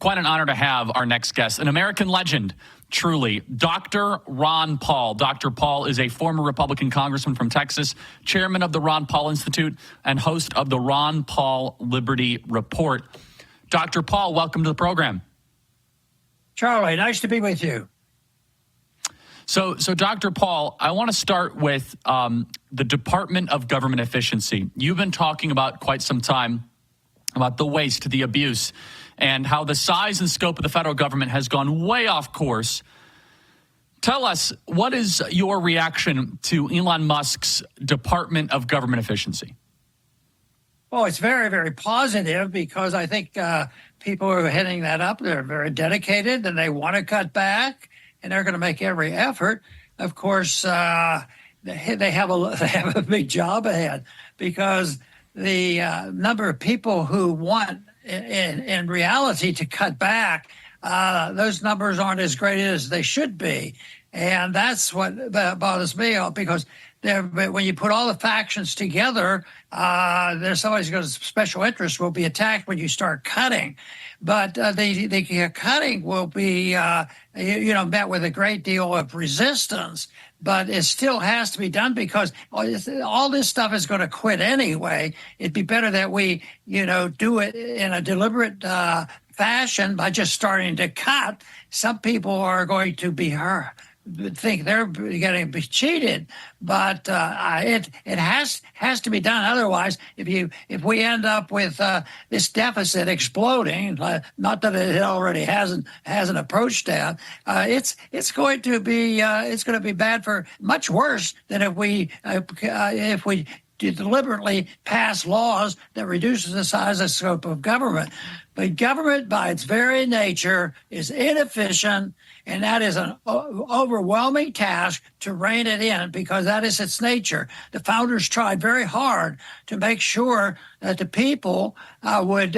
quite an honor to have our next guest, an American legend, truly, Dr. Ron Paul. Dr. Paul is a former Republican congressman from Texas, chairman of the Ron Paul Institute, and host of the Ron Paul Liberty Report. Dr. Paul, welcome to the program. Charlie, nice to be with you. So Dr. Paul, I want to start with the Department of Government Efficiency. You've been talking about quite some time about the waste, the abuse, and how the size and scope of the federal government has gone way off course. Tell us, what is your reaction to Elon Musk's Department of Government Efficiency? Well, it's very, very positive because I think people are heading that up. They're very dedicated and they want to cut back, and they're going to make every effort. Of course, they have a big job ahead because the number of people who want, in reality, to cut back, those numbers aren't as great as they should be. And that's what bothers me, because when you put all the factions together, there's somebody's going to special interest will be attacked when you start cutting. But the cutting will be, met with a great deal of resistance. But it still has to be done because all this stuff is going to quit anyway. It'd be better that we, do it in a deliberate fashion by just starting to cut. Some people are going to be hurt, think they're getting cheated, but it has to be done. Otherwise, if we end up with this deficit exploding, not that it already hasn't approached that, it's going to be bad for much worse than if we deliberately pass laws that reduces the size and scope of government. But government, by its very nature, is inefficient, and that is an overwhelming task to rein it in because that is its nature. The founders tried very hard to make sure that the people would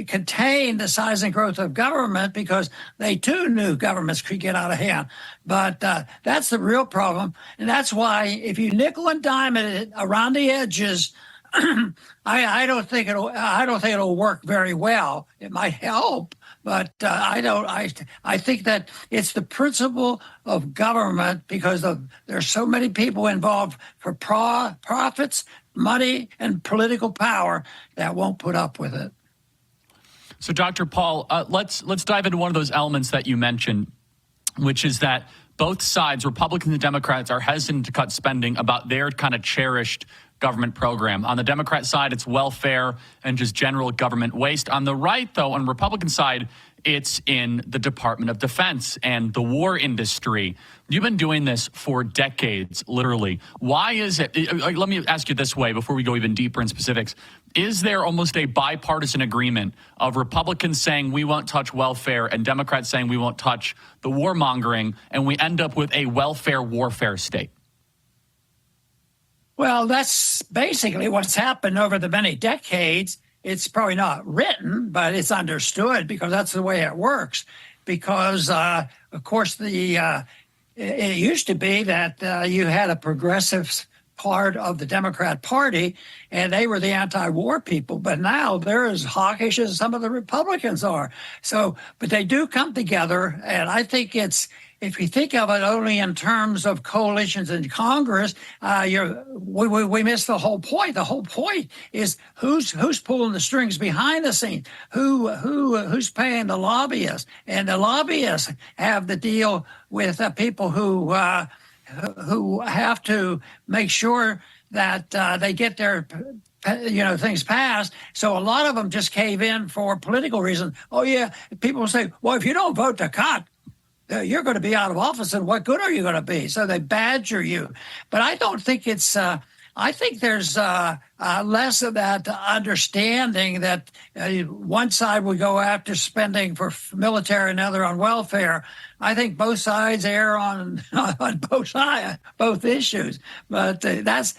contain the size and growth of government because they too knew governments could get out of hand. But that's the real problem, and that's why if you nickel and dime it around the edges, I don't think it'll work very well. It might help, but I think that it's the principle of government because there's so many people involved for profits, money, and political power that won't put up with it. So, Dr. Paul, let's dive into one of those elements that you mentioned, which is that both sides, Republicans and Democrats, are hesitant to cut spending about their kind of cherished government program. On the Democrat side, it's welfare and just general government waste. On the right, though, on the Republican side, it's in the Department of Defense and the war industry. You've been doing this for decades, literally. Why is it? Let me ask you this way before we go even deeper in specifics. Is there almost a bipartisan agreement of Republicans saying we won't touch welfare and Democrats saying we won't touch the warmongering, and we end up with a welfare warfare state? Well, that's basically what's happened over the many decades. It's probably not written, but it's understood because that's the way it works. Because, of course, it used to be that you had a progressive part of the Democrat Party, and they were the anti-war people. But now they're as hawkish as some of the Republicans are. But they do come together, and I think if you think of it only in terms of coalitions in Congress, we miss the whole point. The whole point is who's pulling the strings behind the scenes, who's paying the lobbyists, and the lobbyists have to deal with people who have to make sure that they get their things passed. So a lot of them just cave in for political reasons. Oh yeah, people say, well, if you don't vote to cut, you're going to be out of office, and what good are you going to be? So they badger you. But I don't think it's I think there's less of that understanding that one side would go after spending for military and other on welfare. I think both sides err on both issues. But that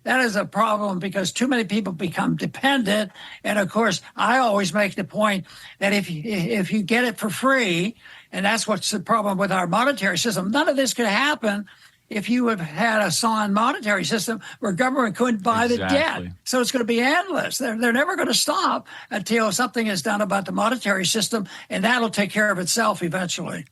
is a problem because too many people become dependent. And of course, I always make the point that if you get it for free, and that's what's the problem with our monetary system, none of this could happen if you have had a sound monetary system where government couldn't buy the Exactly. debt. So it's going to be endless. They're never going to stop until something is done about the monetary system, and that'll take care of itself eventually.